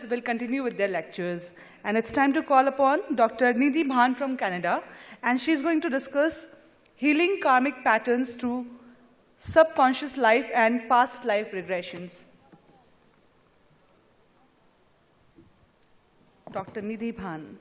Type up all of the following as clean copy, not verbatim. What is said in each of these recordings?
will continue with their lectures. And it's time to call upon Dr. Nidhi Bhan from Canada, and she's going to discuss healing karmic patterns through subconscious life and past life regressions. Dr. Nidhi Bhan.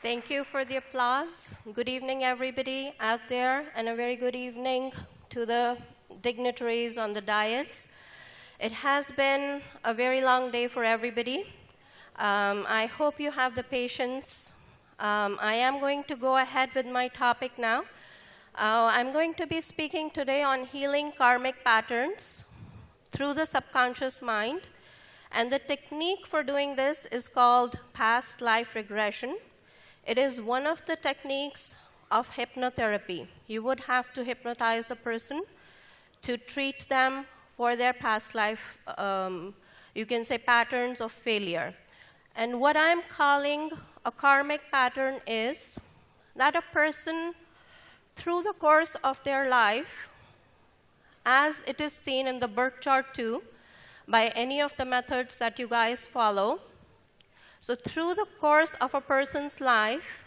Thank you for the applause. Good evening, everybody out there, and a very good evening to the dignitaries on the dais. It has been a very long day for everybody. I hope you have the patience. I am going to go ahead with my topic now. I'm going to be speaking today on healing karmic patterns through the subconscious mind. And the technique for doing this is called past life regression. It is one of the techniques of hypnotherapy. You would have to hypnotize the person to treat them for their past life, you can say patterns of failure. And what I'm calling a karmic pattern is that a person, through the course of their life, as it is seen in the birth chart too, by any of the methods that you guys follow, so through the course of a person's life,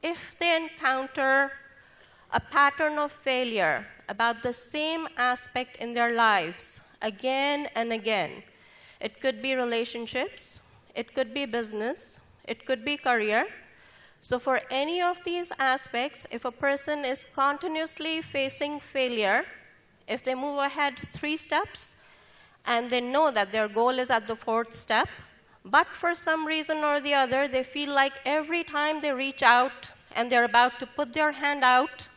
if they encounter a pattern of failure about the same aspect in their lives again and again, it could be relationships, it could be business, it could be career. So for any of these aspects, if a person is continuously facing failure, if they move ahead 3 steps and they know that their goal is at the 4th step, but for some reason or the other, they feel like every time they reach out and they're about to put their hand out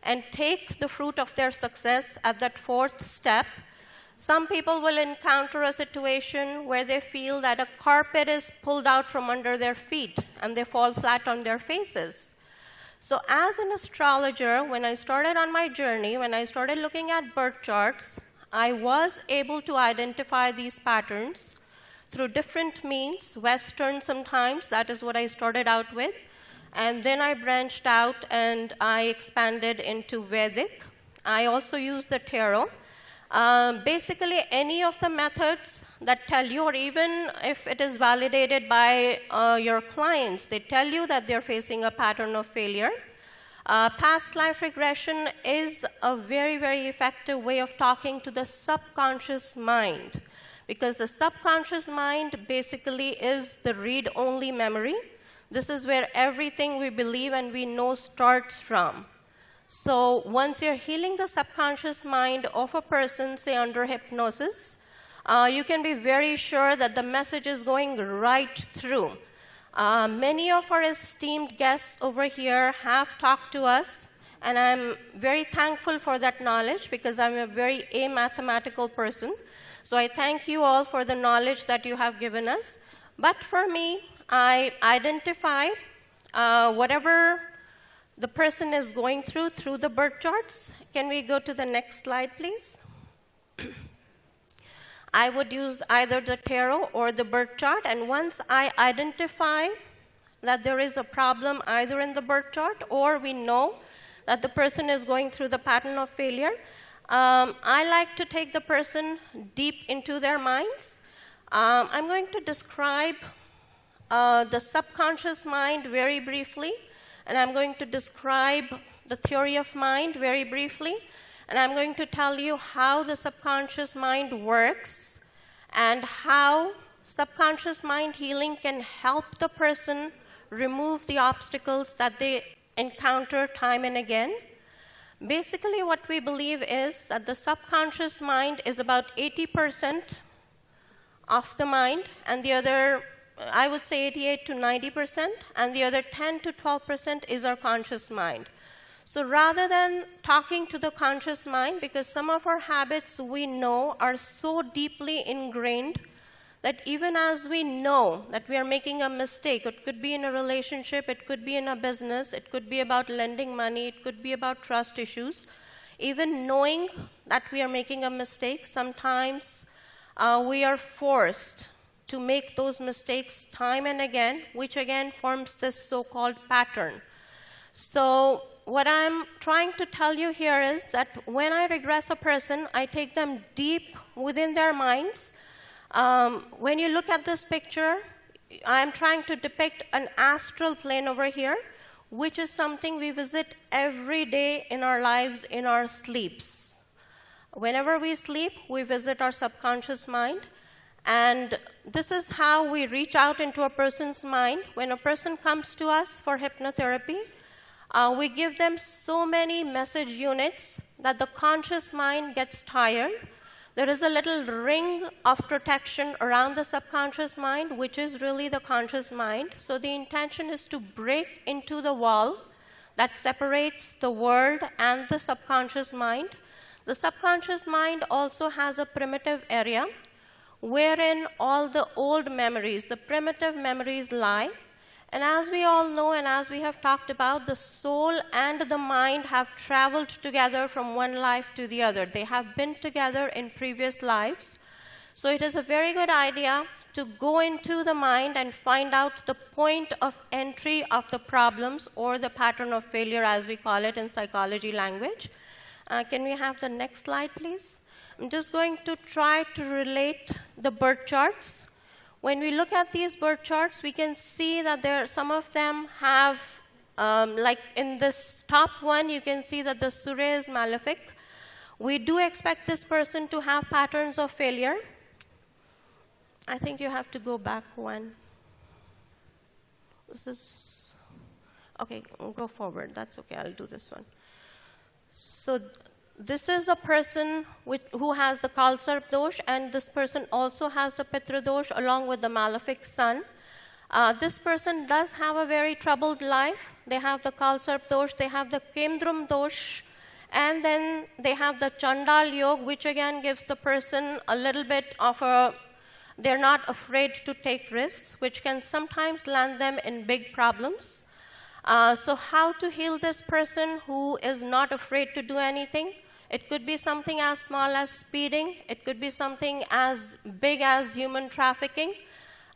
and take the fruit of their success at that 4th step, some people will encounter a situation where they feel that a carpet is pulled out from under their feet and they fall flat on their faces. So as an astrologer, when I started on my journey, when I started looking at birth charts, I was able to identify these patterns through different means, Western sometimes, that is what I started out with. And then I branched out and I expanded into Vedic. I also used the tarot. Basically, any of the methods that tell you, or even if it is validated by your clients, they tell you that they're facing a pattern of failure. Past life regression is a very, very effective way of talking to the subconscious mind, because the subconscious mind basically is the read-only memory. This is where everything we believe and we know starts from. So once you're healing the subconscious mind of a person, say under hypnosis, you can be very sure that the message is going right through. Many of our esteemed guests over here have talked to us, and I'm very thankful for that knowledge because I'm a very mathematical person. So I thank you all for the knowledge that you have given us. But for me, I identify whatever the person is going through the birth charts. Can we go to the next slide, please? I would use either the tarot or the birth chart, and once I identify that there is a problem either in the birth chart or we know that the person is going through the pattern of failure, I like to take the person deep into their minds. I'm going to describe the subconscious mind very briefly, and I'm going to describe the theory of mind very briefly, and I'm going to tell you how the subconscious mind works and how subconscious mind healing can help the person remove the obstacles that they encounter time and again. Basically, what we believe is that the subconscious mind is about 80% of the mind, and the other, I would say 88 to 90%, and the other 10 to 12% is our conscious mind. So rather than talking to the conscious mind, because some of our habits we know are so deeply ingrained that even as we know that we are making a mistake, it could be in a relationship, it could be in a business, it could be about lending money, it could be about trust issues, even knowing that we are making a mistake, sometimes we are forced to make those mistakes time and again, which again forms this so-called pattern. So what I'm trying to tell you here is that when I regress a person, I take them deep within their minds. When you look at this picture, I'm trying to depict an astral plane over here, which is something we visit every day in our lives, in our sleeps. Whenever we sleep, we visit our subconscious mind. And this is how we reach out into a person's mind. When a person comes to us for hypnotherapy, we give them so many message units that the conscious mind gets tired. There is a little ring of protection around the subconscious mind, which is really the conscious mind. So the intention is to break into the wall that separates the world and the subconscious mind. The subconscious mind also has a primitive area wherein all the old memories, the primitive memories lie. And as we all know and as we have talked about, the soul and the mind have traveled together from one life to the other. They have been together in previous lives. So it is a very good idea to go into the mind and find out the point of entry of the problems or the pattern of failure, as we call it in psychology language. Can we have the next slide, please? I'm just going to try to relate the birth charts. When we look at these birth charts, we can see that some of them have, like in this top one, you can see that the Surya is malefic. We do expect this person to have patterns of failure. I think you have to go back one. This is, okay, go forward. That's okay, I'll do this one. So this is a person who has the Kalsarp dosh, and this person also has the Pitra dosh along with the malefic sun. This person does have a very troubled life. They have the Kalsarp dosh, they have the Kendram dosh, and then they have the Chandal Yog, which again gives the person a little bit of they're not afraid to take risks, which can sometimes land them in big problems. So how to heal this person who is not afraid to do anything? It could be something as small as speeding. It could be something as big as human trafficking.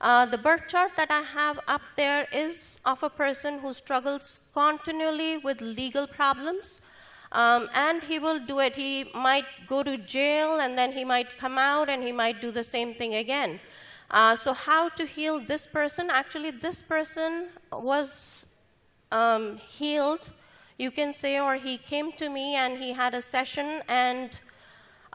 The birth chart that I have up there is of a person who struggles continually with legal problems. And he will do it. He might go to jail, and then he might come out, and he might do the same thing again. So how to heal this person? Actually, this person was healed, you can say, or he came to me and he had a session, and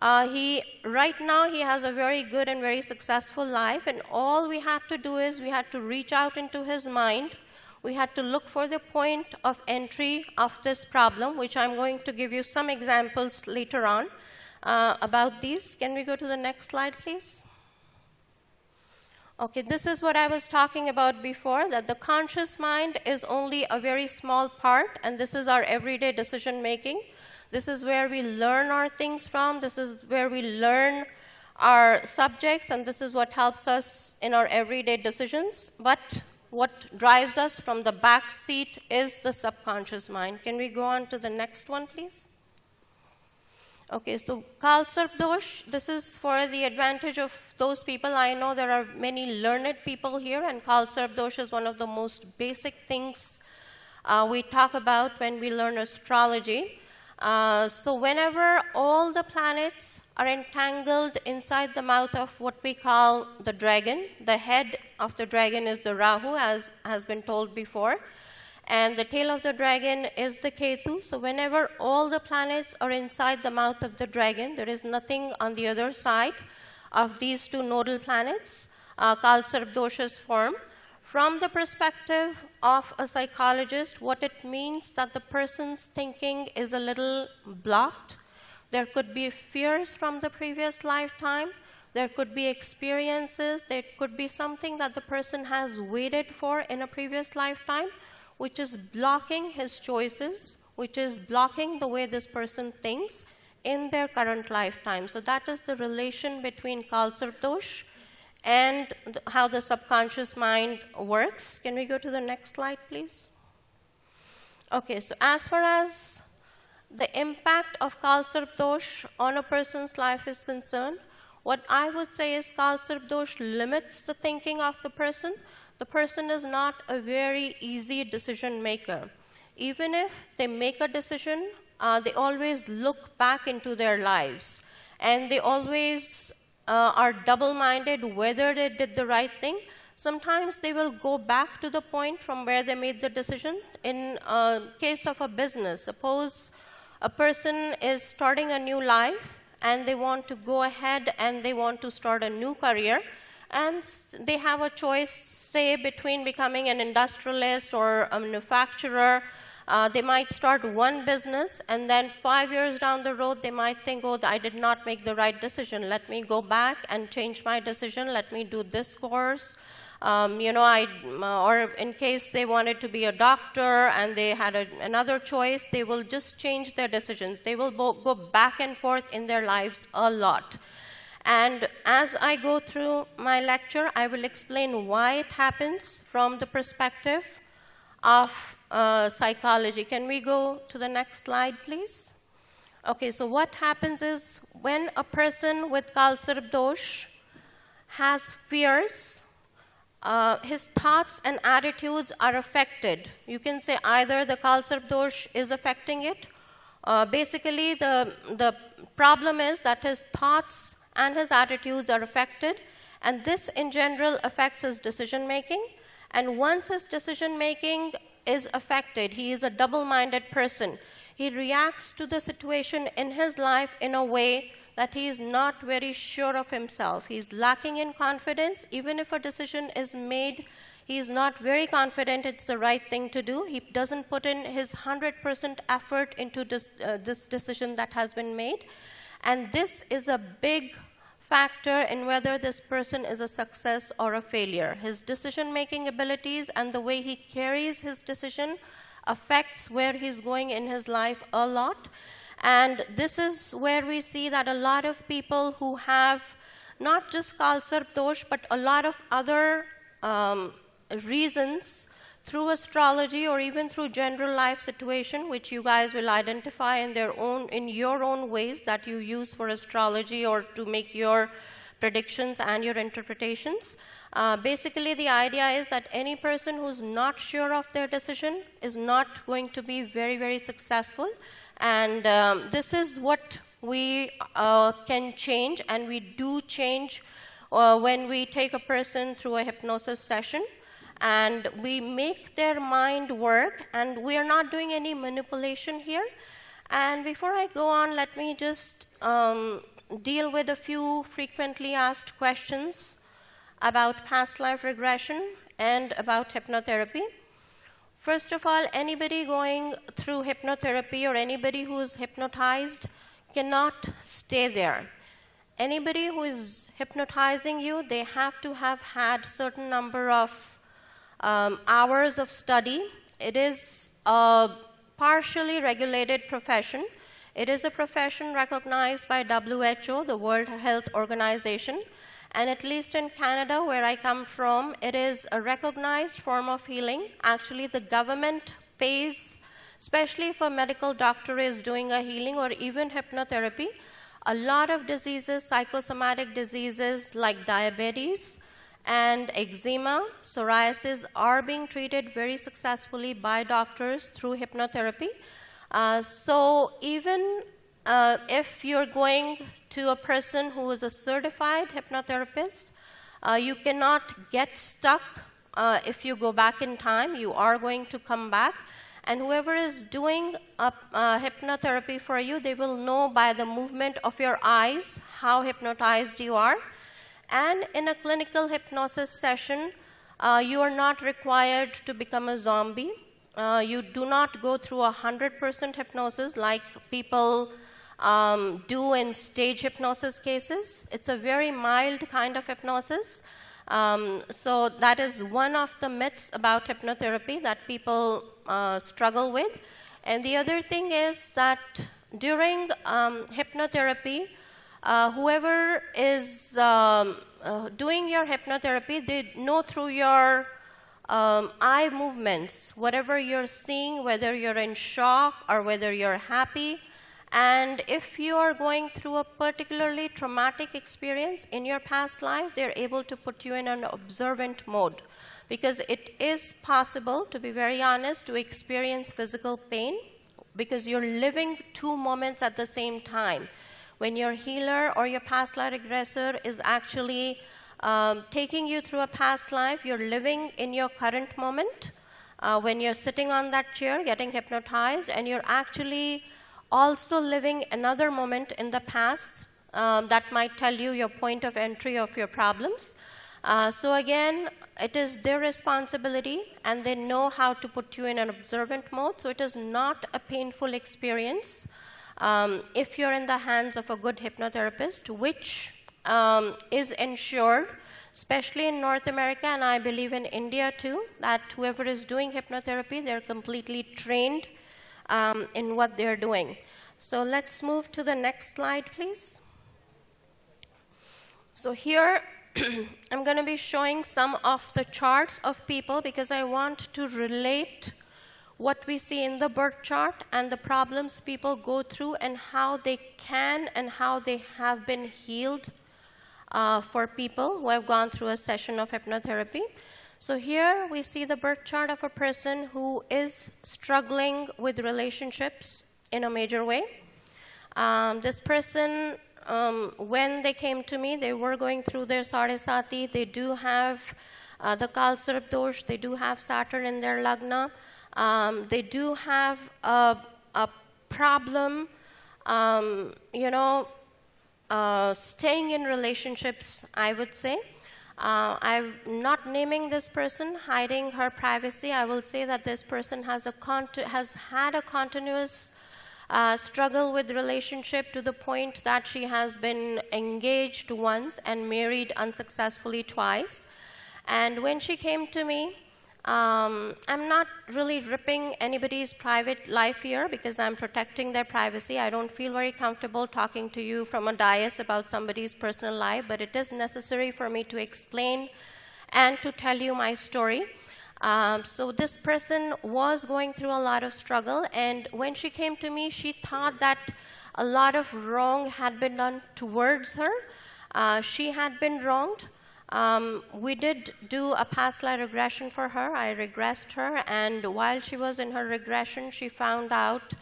right now he has a very good and very successful life, and all we had to do is we had to reach out into his mind. We had to look for the point of entry of this problem, which I'm going to give you some examples later on about these. Can we go to the next slide, please? Okay, this is what I was talking about before, that the conscious mind is only a very small part, and this is our everyday decision making. This is where we learn our things from. This is where we learn our subjects, and this is what helps us in our everyday decisions. But what drives us from the back seat is the subconscious mind. Can we go on to the next one, please? Okay, so Kalsarp dosh, this is for the advantage of those people. I know there are many learned people here, and Kalsarp dosh is one of the most basic things we talk about when we learn astrology. So whenever all the planets are entangled inside the mouth of what we call the dragon, the head of the dragon is the Rahu, as has been told before, and the tail of the dragon is the Ketu. So whenever all the planets are inside the mouth of the dragon, there is nothing on the other side of these two nodal planets, Kalsarp doshas form. From the perspective of a psychologist, what it means that the person's thinking is a little blocked. There could be fears from the previous lifetime. There could be experiences. There could be something that the person has waited for in a previous lifetime, which is blocking his choices, which is blocking the way this person thinks in their current lifetime. So that is the relation between Kalsarp dosh and how the subconscious mind works. Can we go to the next slide, please? Okay, so as far as the impact of Kalsarp dosh on a person's life is concerned, what I would say is Kalsarp dosh limits the thinking of the person. The person is not a very easy decision maker. even if they make a decision, they always look back into their lives. And they always are double-minded whether they did the right thing. Sometimes they will go back to the point from where they made the decision. In case of a business, suppose a person is starting a new life and they want to go ahead and they want to start a new career, and they have a choice, say, between becoming an industrialist or a manufacturer. They might start one business, and then 5 years down the road, they might think, oh, I did not make the right decision. Let me go back and change my decision. Let me do this course. Or in case they wanted to be a doctor and they had another choice, they will just change their decisions. They will go back and forth in their lives a lot. And as I go through my lecture, I will explain why it happens from the perspective of psychology. Can we go to the next slide, please? Okay, so what happens is when a person with Kalsarp dosh has fears, his thoughts and attitudes are affected. You can say either the Kalsarp dosh is affecting it. Basically, the problem is that his thoughts and his attitudes are affected, and this in general affects his decision making. And once his decision making is affected, he is a double-minded person. He reacts to the situation in his life in a way that he is not very sure of himself. He's lacking in confidence. Even if a decision is made, he is not very confident it's the right thing to do. He doesn't put in his 100% effort into this decision that has been made. And this is a big factor in whether this person is a success or a failure. His decision-making abilities and the way he carries his decision affects where he's going in his life a lot. And this is where we see that a lot of people who have not just Kalsarp dosh, but a lot of other reasons through astrology or even through general life situation, which you guys will identify in your own ways that you use for astrology or to make your predictions and your interpretations. Basically, the idea is that any person who's not sure of their decision is not going to be very, very successful. And this is what we can change, and we do change when we take a person through a hypnosis session. And we make their mind work, and we are not doing any manipulation here. And before I go on, let me just deal with a few frequently asked questions about past life regression and about hypnotherapy. First of all, anybody going through hypnotherapy or anybody who is hypnotized cannot stay there. Anybody who is hypnotizing you, they have to have had certain number of hours of study. It is a partially regulated profession. It is a profession recognized by WHO, the World Health Organization, and at least in Canada, where I come from, it is a recognized form of healing. Actually, the government pays, especially if a medical doctor is doing a healing or even hypnotherapy, a lot of diseases, psychosomatic diseases like diabetes and eczema, psoriasis are being treated very successfully by doctors through hypnotherapy. So even if you're going to a person who is a certified hypnotherapist, you cannot get stuck if you go back in time. You are going to come back. And whoever is doing hypnotherapy for you, they will know by the movement of your eyes how hypnotized you are. And in a clinical hypnosis session, you are not required to become a zombie. You do not go through 100% hypnosis like people do in stage hypnosis cases. It's a very mild kind of hypnosis. So that is one of the myths about hypnotherapy that people struggle with. And the other thing is that during hypnotherapy, whoever is doing your hypnotherapy, they know through your eye movements, whatever you're seeing, whether you're in shock or whether you're happy. And if you are going through a particularly traumatic experience in your past life, they're able to put you in an observant mode. because it is possible, to be very honest, to experience physical pain because you're living two moments at the same time. When your healer or your past life regressor is actually taking you through a past life, you're living in your current moment. When you're sitting on that chair getting hypnotized, and you're actually also living another moment in the past that might tell you your point of entry of your problems. So again, it is their responsibility, and they know how to put you in an observant mode, so it is not a painful experience if you're in the hands of a good hypnotherapist, which is ensured, especially in North America, and I believe in India too, that whoever is doing hypnotherapy, they're completely trained in what they're doing. So let's move to the next slide, please. So here, I'm going to be showing some of the charts of people because I want to relate what we see in the birth chart and the problems people go through and how they can and how they have been healed for people who have gone through a session of hypnotherapy. So here we see the birth chart of a person who is struggling with relationships in a major way. This person, when they came to me, they were going through their Sadesati. They do have the Kalsarab dosh. They do have Saturn in their Lagna. They do have a problem, staying in relationships, I would say. I'm not naming this person, hiding her privacy. I will say that this person has had a continuous struggle with relationship to the point that she has been engaged once and married unsuccessfully twice. And when she came to me, I'm not really ripping anybody's private life here because I'm protecting their privacy. I don't feel very comfortable talking to you from a dais about somebody's personal life, but it is necessary for me to explain and to tell you my story. So this person was going through a lot of struggle, and when she came to me, she thought that a lot of wrong had been done towards her. She had been wronged. We did do a past life regression for her. I regressed her, and while she was in her regression, she found out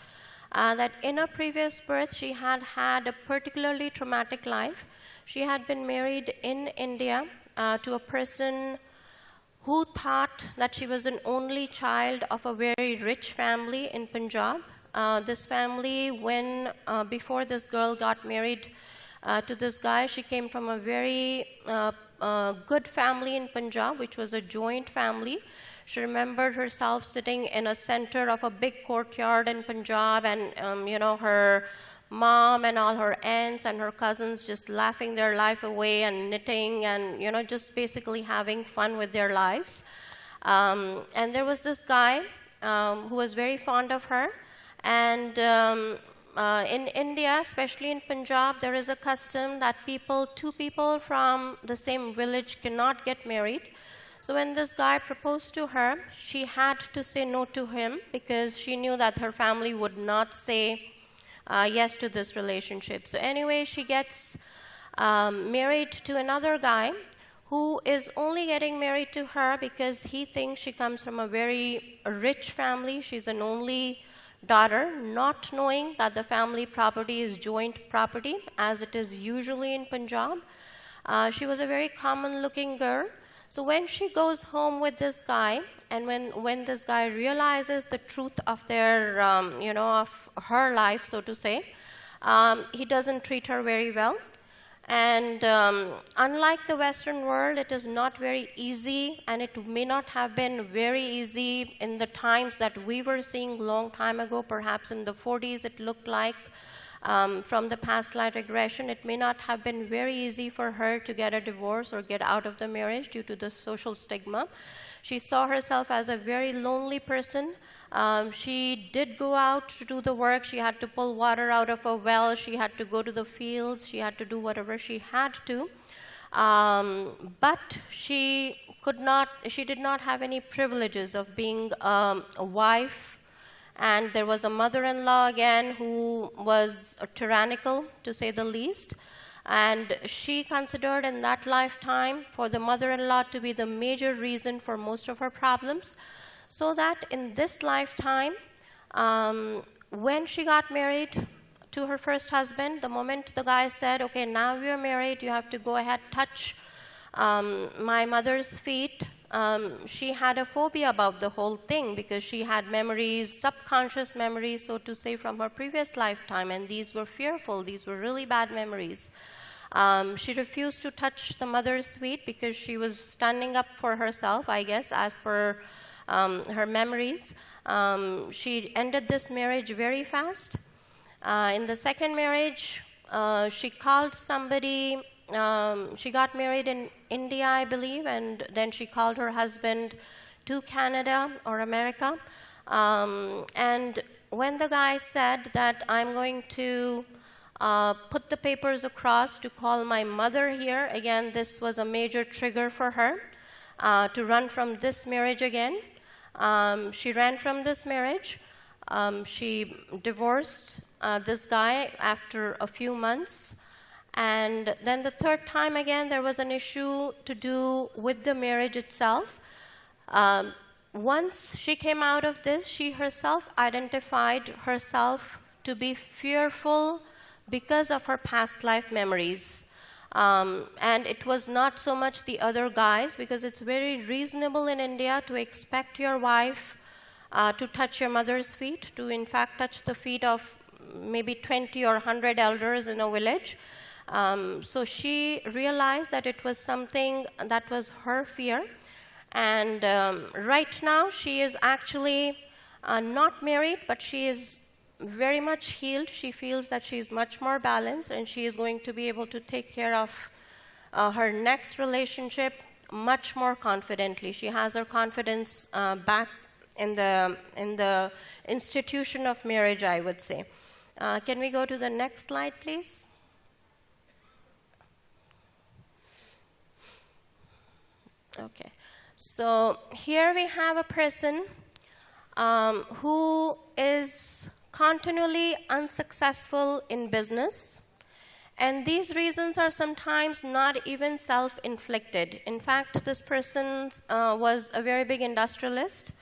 that in a previous birth, she had had a particularly traumatic life. She had been married in India to a person who thought that she was an only child of a very rich family in Punjab. This family, before this girl got married to this guy, she came from a very good family in Punjab, which was a joint family. She remembered herself sitting in a center of a big courtyard in Punjab, and her mom and all her aunts and her cousins just laughing their life away and knitting and just basically having fun with their lives. And there was this guy who was very fond of her, and in India, especially in Punjab, there is a custom that two people from the same village cannot get married. So when this guy proposed to her, she had to say no to him because she knew that her family would not say yes to this relationship. So anyway, she gets married to another guy who is only getting married to her because he thinks she comes from a very rich family. She's an only daughter, not knowing that the family property is joint property, as it is usually in Punjab. She was a very common-looking girl. So when she goes home with this guy, and when this guy realizes the truth of their, of her life, so to say, he doesn't treat her very well. And unlike the Western world, it is not very easy, and it may not have been very easy in the times that we were seeing long time ago. Perhaps in the 40s it looked like, from the past life regression, it may not have been very easy for her to get a divorce or get out of the marriage due to the social stigma. She saw herself as a very lonely person. She did go out to do the work. She had to pull water out of a well. She had to go to the fields. She had to do whatever she had to. But she did not have any privileges of being a wife. And there was a mother-in-law again who was tyrannical, to say the least. And she considered in that lifetime for the mother-in-law to be the major reason for most of her problems. So that in this lifetime, when she got married to her first husband, the moment the guy said, okay, now you're married, you have to go ahead, touch my mother's feet, she had a phobia about the whole thing because she had memories, subconscious memories, so to say, from her previous lifetime, and these were fearful, these were really bad memories. She refused to touch the mother's feet because she was standing up for herself, I guess, as per her memories. She ended this marriage very fast. In the second marriage, she called somebody. She got married in India, I believe, and then she called her husband to Canada or America. And when the guy said that I'm going to put the papers across to call my mother here, again, this was a major trigger for her to run from this marriage again. She ran from this marriage. She divorced this guy after a few months. And then the third time again, there was an issue to do with the marriage itself. Once she came out of this, she herself identified herself to be fearful because of her past life memories. And it was not so much the other guys, because it's very reasonable in India to expect your wife to touch your mother's feet, to in fact touch the feet of maybe 20 or 100 elders in a village. So she realized that it was something that was her fear. And right now she is actually not married, but she is very much healed. She feels that she is much more balanced, and she is going to be able to take care of her next relationship much more confidently. She has her confidence back in the institution of marriage, I would say. Can we go to the next slide, please? Okay. So here we have a person who is continually unsuccessful in business, and these reasons are sometimes not even self-inflicted. In fact, this person was a very big industrialist.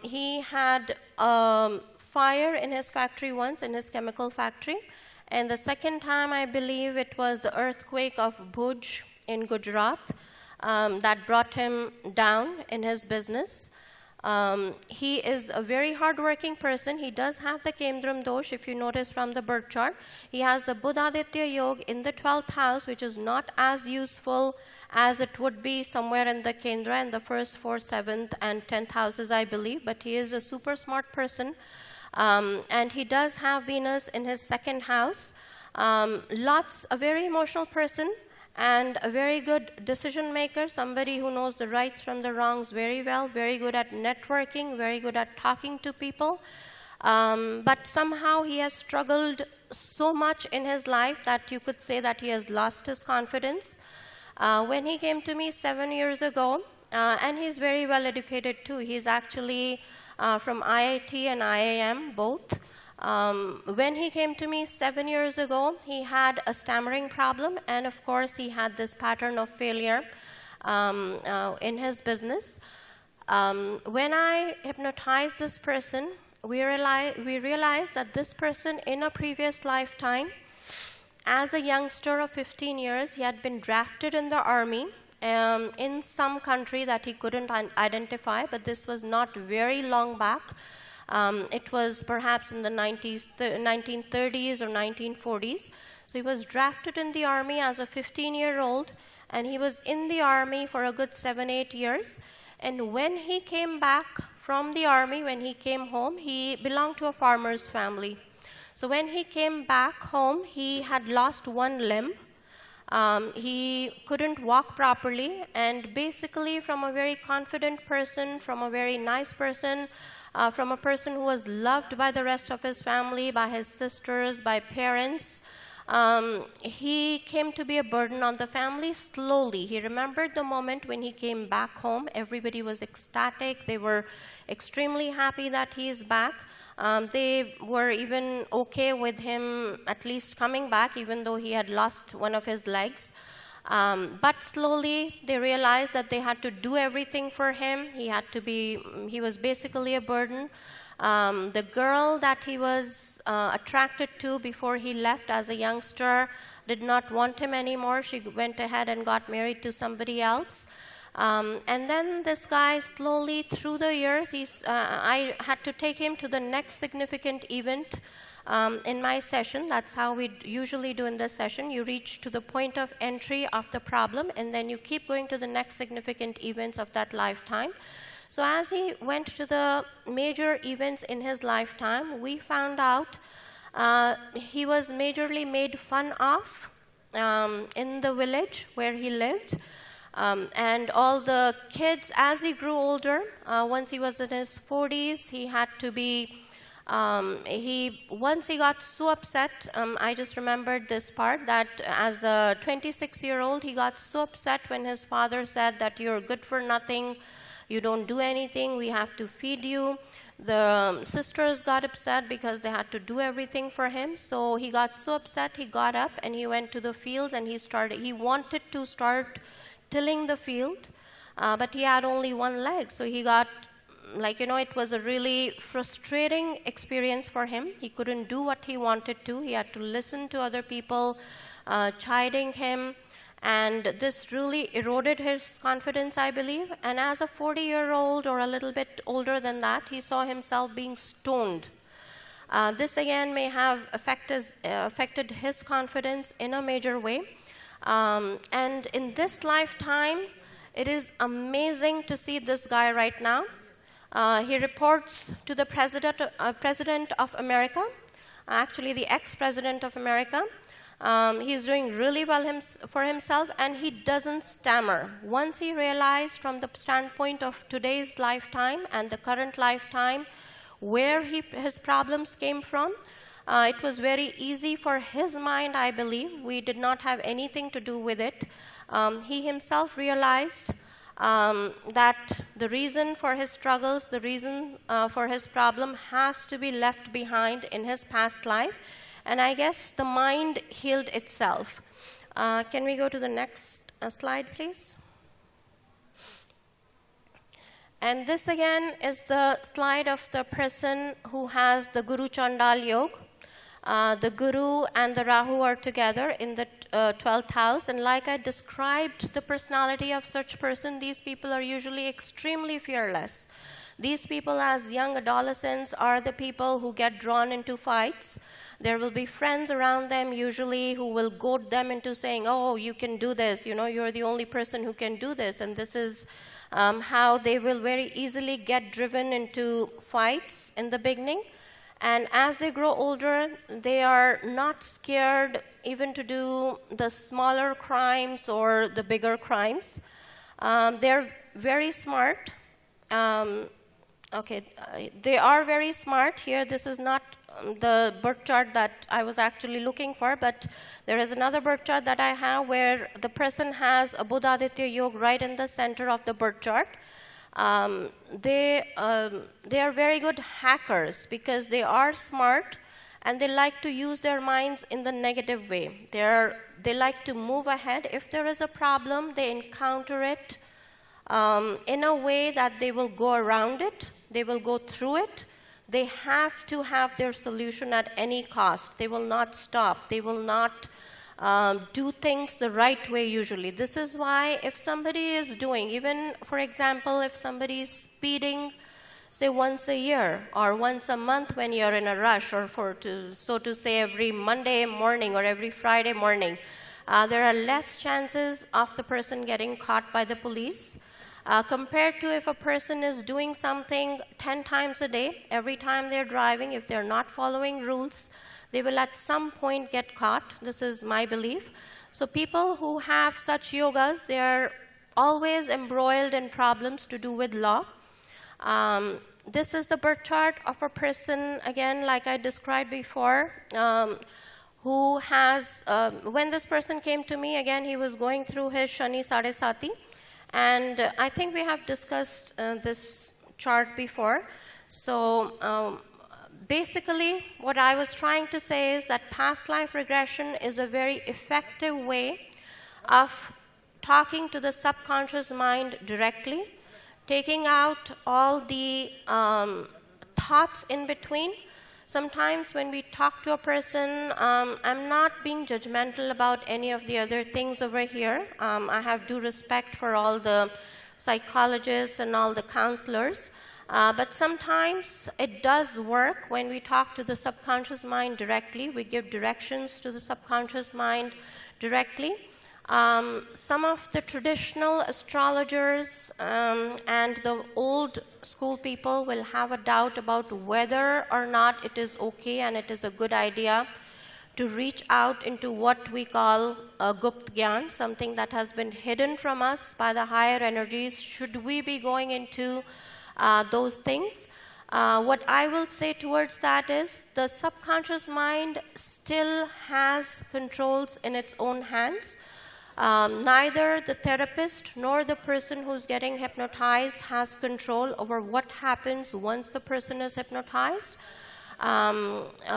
He had a fire in his factory once, in his chemical factory, and the second time, I believe it was the earthquake of Bhuj in Gujarat that brought him down in his business. He is a very hardworking person. He does have the Kendram dosh, if you notice from the birth chart. He has the Buddhaditya Yoga in the 12th house, which is not as useful as it would be somewhere in the Kendra in the first, 4th, 7th, and 10th houses, I believe. But he is a super smart person. And he does have Venus in his 2nd house. A very emotional person, and a very good decision maker, somebody who knows the rights from the wrongs very well, very good at networking, very good at talking to people. But somehow he has struggled so much in his life that you could say that he has lost his confidence. When he came to me 7 years ago, and he's very well educated too, he's actually from IIT and IIM, both. When he came to me 7 years ago, he had a stammering problem, and of course he had this pattern of failure in his business. When I hypnotized this person, we realized that this person in a previous lifetime, as a youngster of 15 years, he had been drafted in the army in some country that he couldn't identify, but this was not very long back. It was perhaps in the 1930s or 1940s. So he was drafted in the army as a 15-year-old, and he was in the army for a good 7-8 years. And when he came back from the army, when he came home, he belonged to a farmer's family. So when he came back home, he had lost one limb. He couldn't walk properly, and basically from a very confident person, from a very nice person, from a person who was loved by the rest of his family, by his sisters, by parents, he came to be a burden on the family slowly. He remembered the moment when he came back home. Everybody was ecstatic. They were extremely happy that he is back. They were even okay with him at least coming back, even though he had lost one of his legs. But slowly they realized that they had to do everything for him. He was basically a burden. The girl that he was attracted to before he left as a youngster did not want him anymore. She went ahead and got married to somebody else. And then this guy slowly, through the years, I had to take him to the next significant event in my session. That's how we usually do in this session. You reach to the point of entry of the problem, and then you keep going to the next significant events of that lifetime. So as he went to the major events in his lifetime, we found out he was majorly made fun of in the village where he lived. And all the kids, as he grew older, once he was in his 40s, he had to be, once he got so upset, I just remembered this part, that as a 26-year-old, he got so upset when his father said that you're good for nothing, you don't do anything, we have to feed you. The sisters got upset because they had to do everything for him. So he got so upset, he got up and he went to the fields and he wanted to start tilling the field, but he had only one leg. So he got, it was a really frustrating experience for him. He couldn't do what he wanted to. He had to listen to other people chiding him. And this really eroded his confidence, I believe. And as a 40-year-old or a little bit older than that, he saw himself being stoned. This again may have affected his confidence in a major way. And in this lifetime, it is amazing to see this guy right now. He reports to the President of America, actually the ex-President of America. He's doing really well for himself, and he doesn't stammer. Once he realized from the standpoint of today's lifetime and the current lifetime where his problems came from, it was very easy for his mind, I believe. We did not have anything to do with it. He himself realized that the reason for his struggles, the reason for his problem has to be left behind in his past life. And I guess the mind healed itself. Can we go to the next slide, please? And this again is the slide of the person who has the Guru Chandal Yoga. The Guru and the Rahu are together in the 12th house. And like I described the personality of such person, these people are usually extremely fearless. These people as young adolescents are the people who get drawn into fights. There will be friends around them usually who will goad them into saying, oh, you can do this, you're the only person who can do this. And this is how they will very easily get driven into fights in the beginning. And as they grow older, they are not scared even to do the smaller crimes or the bigger crimes. They're very smart. They are very smart. Here, this is not the birth chart that I was actually looking for, but there is another birth chart that I have where the person has a Buddhaditya Yoga right in the center of the birth chart. They are very good hackers because they are smart and they like to use their minds in the negative way. They like to move ahead. If there is a problem, they encounter it in a way that they will go around it. They will go through it. They have to have their solution at any cost. They will not stop. They will not do things the right way usually. This is why if somebody is doing, even for example, if somebody is speeding, say once a year or once a month when you're in a rush, or so to say every Monday morning or every Friday morning, there are less chances of the person getting caught by the police. Compared to if a person is doing something 10 times a day, every time they're driving, if they're not following rules, they will at some point get caught. This is my belief. So people who have such yogas, they are always embroiled in problems to do with law. This is the birth chart of a person, again, like I described before, who has, when this person came to me, again, he was going through his Shani Sadesati. And I think we have discussed this chart before. So basically, what I was trying to say is that past life regression is a very effective way of talking to the subconscious mind directly, taking out all the thoughts in between. Sometimes when we talk to a person, I'm not being judgmental about any of the other things over here. I have due respect for all the psychologists and all the counselors. But sometimes it does work when we talk to the subconscious mind directly. We give directions to the subconscious mind directly. Some of the traditional astrologers and the old school people will have a doubt about whether or not it is okay and it is a good idea to reach out into what we call Gupt Gyan, something that has been hidden from us by the higher energies. Should we be going into those things? What I will say towards that is the subconscious mind still has controls in its own hands. Neither the therapist nor the person who's getting hypnotized has control over what happens once the person is hypnotized.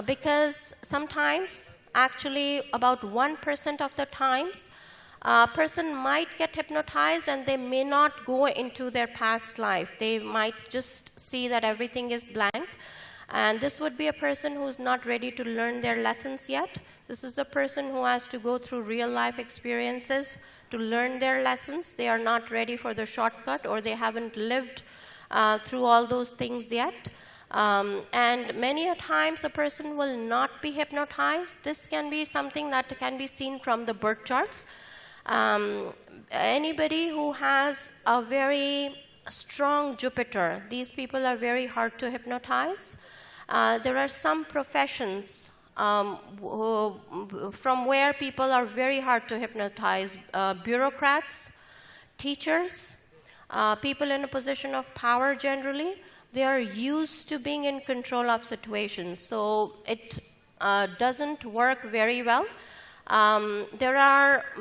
Because sometimes, actually about 1% of the times, a person might get hypnotized and they may not go into their past life. They might just see that everything is blank. And this would be a person who's not ready to learn their lessons yet. This is a person who has to go through real life experiences to learn their lessons. They are not ready for the shortcut, or they haven't lived through all those things yet. And many a times a person will not be hypnotized. This can be something that can be seen from the birth charts. Anybody who has a very strong Jupiter, these people are very hard to hypnotize. There are some professions from where people are very hard to hypnotize. Bureaucrats, teachers, people in a position of power generally, they are used to being in control of situations. So it doesn't work very well.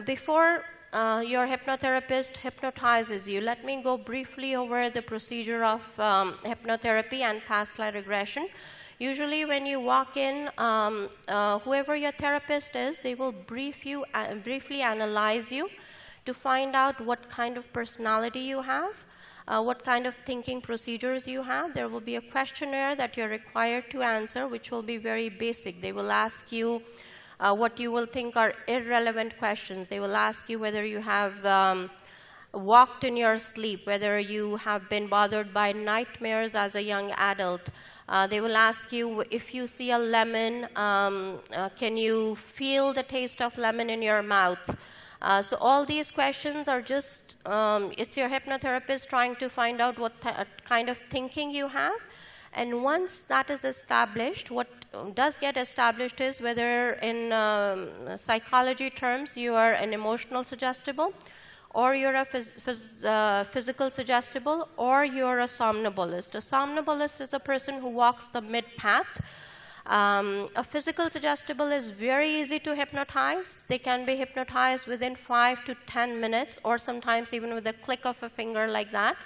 Before your hypnotherapist hypnotizes you, let me go briefly over the procedure of hypnotherapy and past life regression. Usually when you walk in, whoever your therapist is, they will briefly analyze you to find out what kind of personality you have, what kind of thinking procedures you have. There will be a questionnaire that you're required to answer, which will be very basic. They will ask you what you will think are irrelevant questions. They will ask you whether you have walked in your sleep, whether you have been bothered by nightmares as a young adult. They will ask you if you see a lemon, can you feel the taste of lemon in your mouth? So all these questions are just, it's your hypnotherapist trying to find out what kind of thinking you have. And once that is established, what does get established is whether in psychology terms you are an emotional suggestible, or you're a physical suggestible, or you're a somnambulist. A somnambulist is a person who walks the mid-path. A physical suggestible is very easy to hypnotize. They can be hypnotized within 5 to 10 minutes, or sometimes even with a click of a finger like that.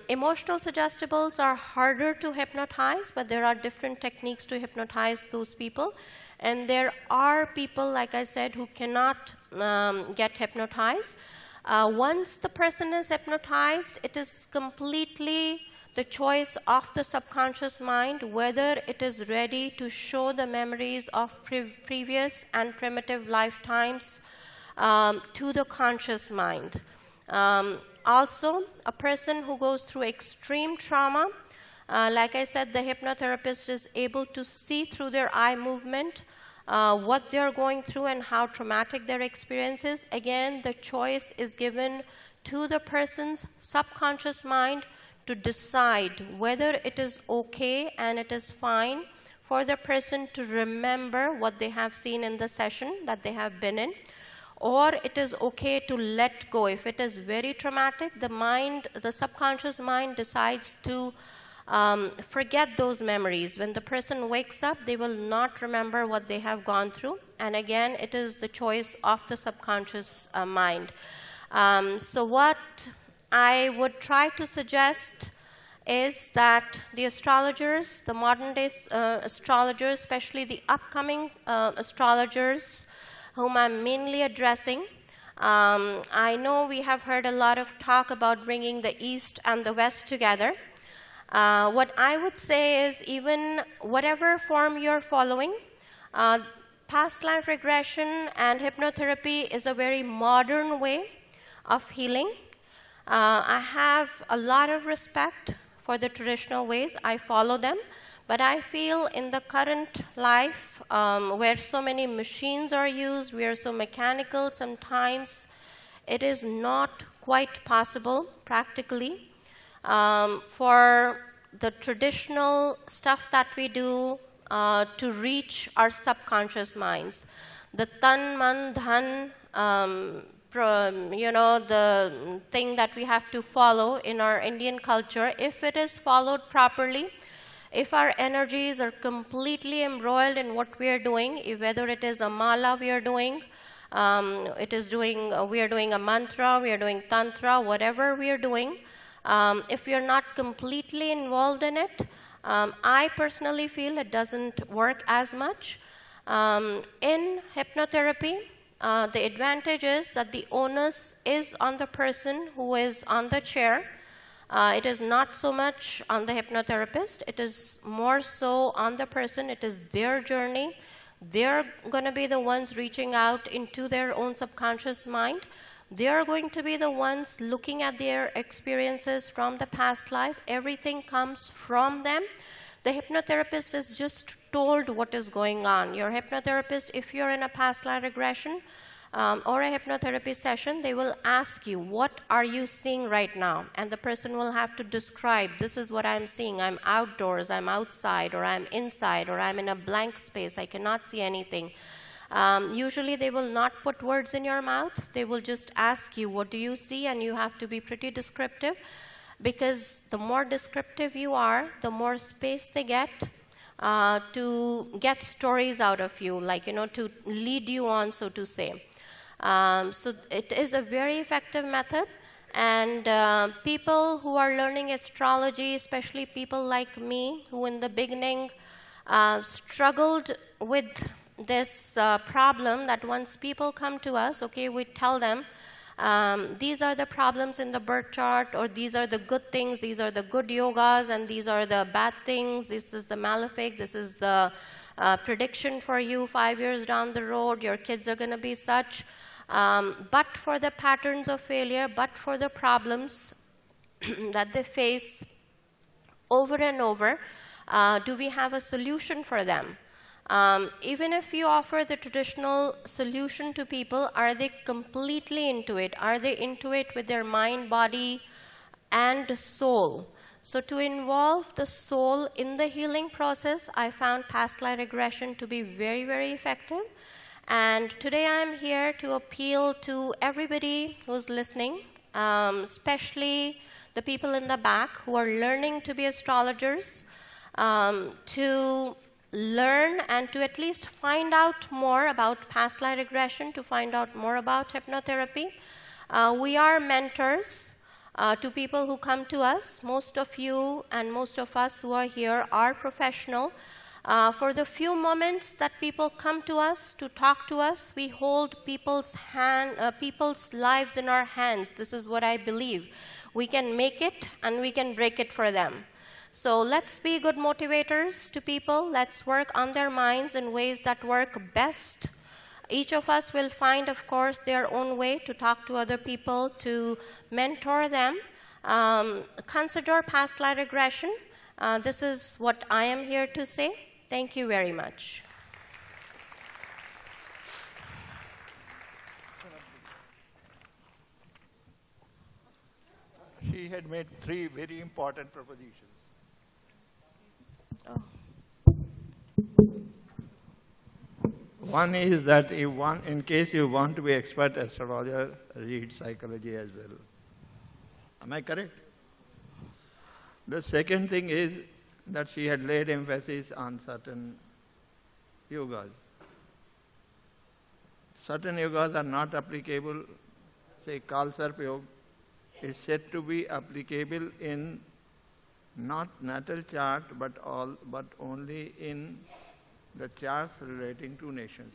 Emotional suggestibles are harder to hypnotize, but there are different techniques to hypnotize those people. And there are people, like I said, who cannot get hypnotized. Once the person is hypnotized, it is completely the choice of the subconscious mind whether it is ready to show the memories of previous and primitive lifetimes to the conscious mind. Also, a person who goes through extreme trauma, like I said, the hypnotherapist is able to see through their eye movement what they're going through and how traumatic their experience is. Again, the choice is given to the person's subconscious mind to decide whether it is okay and it is fine for the person to remember what they have seen in the session that they have been in, or it is okay to let go. If it is very traumatic, the subconscious mind decides to forget those memories. When the person wakes up, they will not remember what they have gone through. And again, it is the choice of the subconscious mind. So what I would try to suggest is that the astrologers, the modern day astrologers, especially the upcoming astrologers whom I'm mainly addressing, I know we have heard a lot of talk about bringing the East and the West together. What I would say is, even whatever form you're following, past life regression and hypnotherapy is a very modern way of healing. I have a lot of respect for the traditional ways. I follow them. But I feel in the current life, where so many machines are used, we are so mechanical, sometimes it is not quite possible practically for the traditional stuff that we do to reach our subconscious minds. The tan, man, dhan, the thing that we have to follow in our Indian culture, if it is followed properly, if our energies are completely embroiled in what we are doing, whether it is a mala we are doing, we are doing a mantra, we are doing tantra, whatever we are doing, if we are not completely involved in it, I personally feel it doesn't work as much. In hypnotherapy, the advantage is that the onus is on the person who is on the chair. It is not so much on the hypnotherapist. It is more so on the person. It is their journey. They're going to be the ones reaching out into their own subconscious mind. They're going to be the ones looking at their experiences from the past life. Everything comes from them. The hypnotherapist is just told what is going on. Your hypnotherapist, if you're in a past life regression, or a hypnotherapy session, they will ask you, what are you seeing right now? And the person will have to describe, this is what I'm seeing. I'm outdoors, I'm outside, or I'm inside, or I'm in a blank space. I cannot see anything. Usually they will not put words in your mouth. They will just ask you, what do you see? And you have to be pretty descriptive, because the more descriptive you are, the more space they get to get stories out of you, like, to lead you on, so to say. So it is a very effective method, and people who are learning astrology, especially people like me, who in the beginning struggled with this problem, that once people come to us, okay, we tell them, these are the problems in the birth chart, or these are the good things, these are the good yogas, and these are the bad things, this is the malefic, this is the prediction for you 5 years down the road, your kids are going to be such. But for the patterns of failure, but for the problems that they face over and over, do we have a solution for them? Even if you offer the traditional solution to people, are they completely into it? Are they into it with their mind, body, and soul? So to involve the soul in the healing process, I found past life regression to be very, very effective. And today I'm here to appeal to everybody who's listening, especially the people in the back who are learning to be astrologers, to learn and to at least find out more about past life regression, to find out more about hypnotherapy. We are mentors to people who come to us. Most of you and most of us who are here are professional. For the few moments that people come to us to talk to us, we hold people's lives in our hands. This is what I believe. We can make it and we can break it for them. So let's be good motivators to people. Let's work on their minds in ways that work best. Each of us will find, of course, their own way to talk to other people, to mentor them. Consider past life regression. This is what I am here to say. Thank you very much. She had made 3 very important propositions. Oh. One is that in case you want to be expert astrologer, read psychology as well. Am I correct? The second thing is that she had laid emphasis on certain yogas. Certain yogas are not applicable. Say Kalsarpa Yoga is said to be applicable in not natal chart, but only in the charts relating to nations.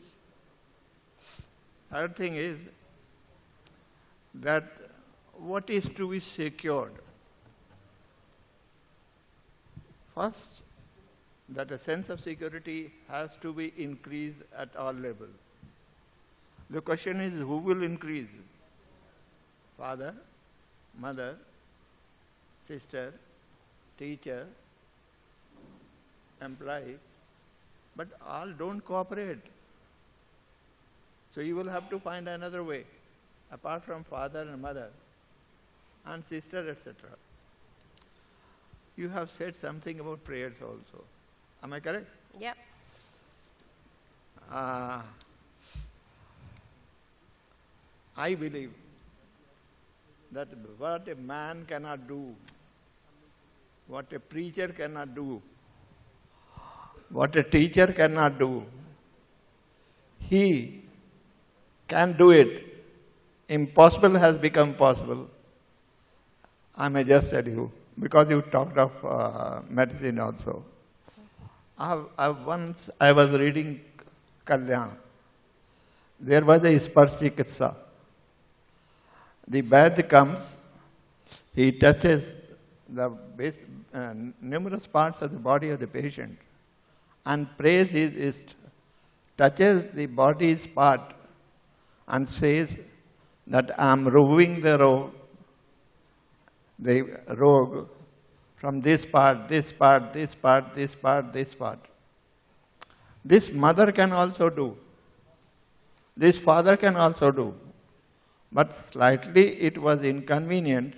Third thing is that what is to be secured? First, that a sense of security has to be increased at all levels. The question is, who will increase? Father, mother, sister, teacher, employee, but all don't cooperate. So you will have to find another way, apart from father and mother and sister, etc. You have said something about prayers also. Am I correct? Yep. I believe that what a man cannot do, what a preacher cannot do, what a teacher cannot do, he can do it. Impossible has become possible. I may just tell you, because you talked of medicine also. Once I was reading Kalyan. There was a Sparshikitsa. The Vaid comes, he touches the numerous parts of the body of the patient and prays his ist, touches the body's part and says that I am removing the rogue from this part, this part, this part, this part, this part. This mother can also do. This father can also do. But slightly it was inconvenient,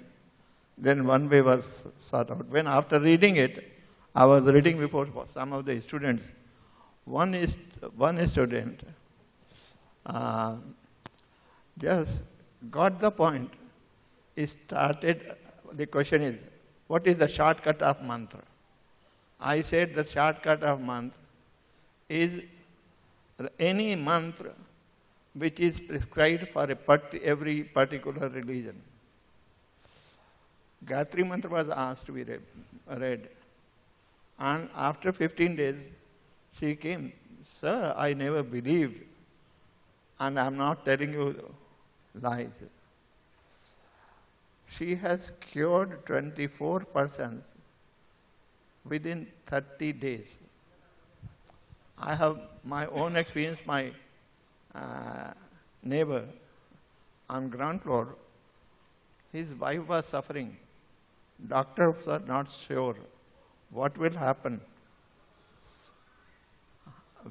then one way was sought out. When after reading it, I was reading before some of the students. One student just got the point. He started, the question is, what is the shortcut of mantra? I said the shortcut of mantra is any mantra which is prescribed for every particular religion. Gayatri mantra was asked to be read. And after 15 days, she came, sir, I never believed, and I'm not telling you lies. She has cured 24 persons within 30 days. I have my own experience, my neighbor on ground floor, his wife was suffering. Doctors are not sure what will happen.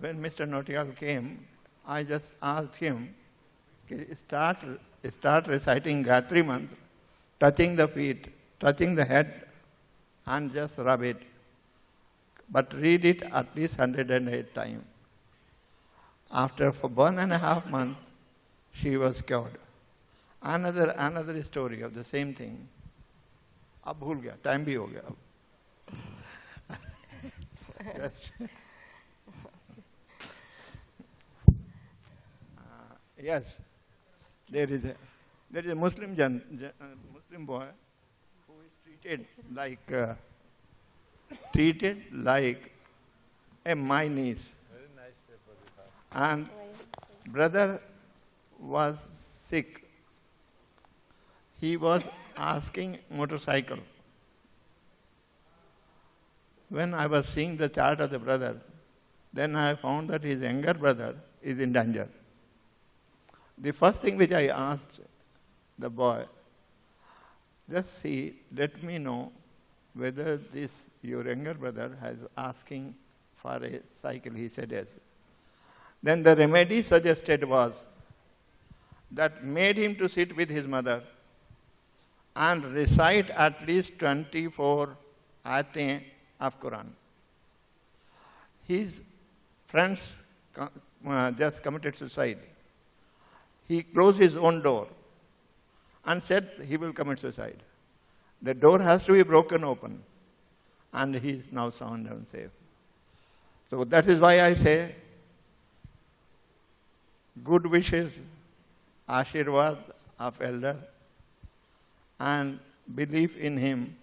When Mr. Notial came, I just asked him, start reciting Gayatri mantra, touching the feet, touching the head, and just rub it. But read it at least 108 times. After 1.5 months, she was cured. Another story of the same thing. Ab bhul gaya, time bhi ho gaya. Yes. Yes, there is a Muslim boy who is treated like a my niece. And brother was sick. He was asking motorcycle. When I was seeing the chart of the brother, then I found that his younger brother is in danger. The first thing which I asked the boy, just see, let me know whether this your younger brother has asking for a cycle. He said yes. Then the remedy suggested was that made him to sit with his mother and recite at least 24 ayatein of Quran. His friends just committed suicide. He closed his own door and said he will commit suicide. The door has to be broken open, and he is now sound and safe. So that is why I say good wishes, ashirwad of elder, and belief in him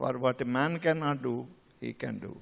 For what a man cannot do, he can do.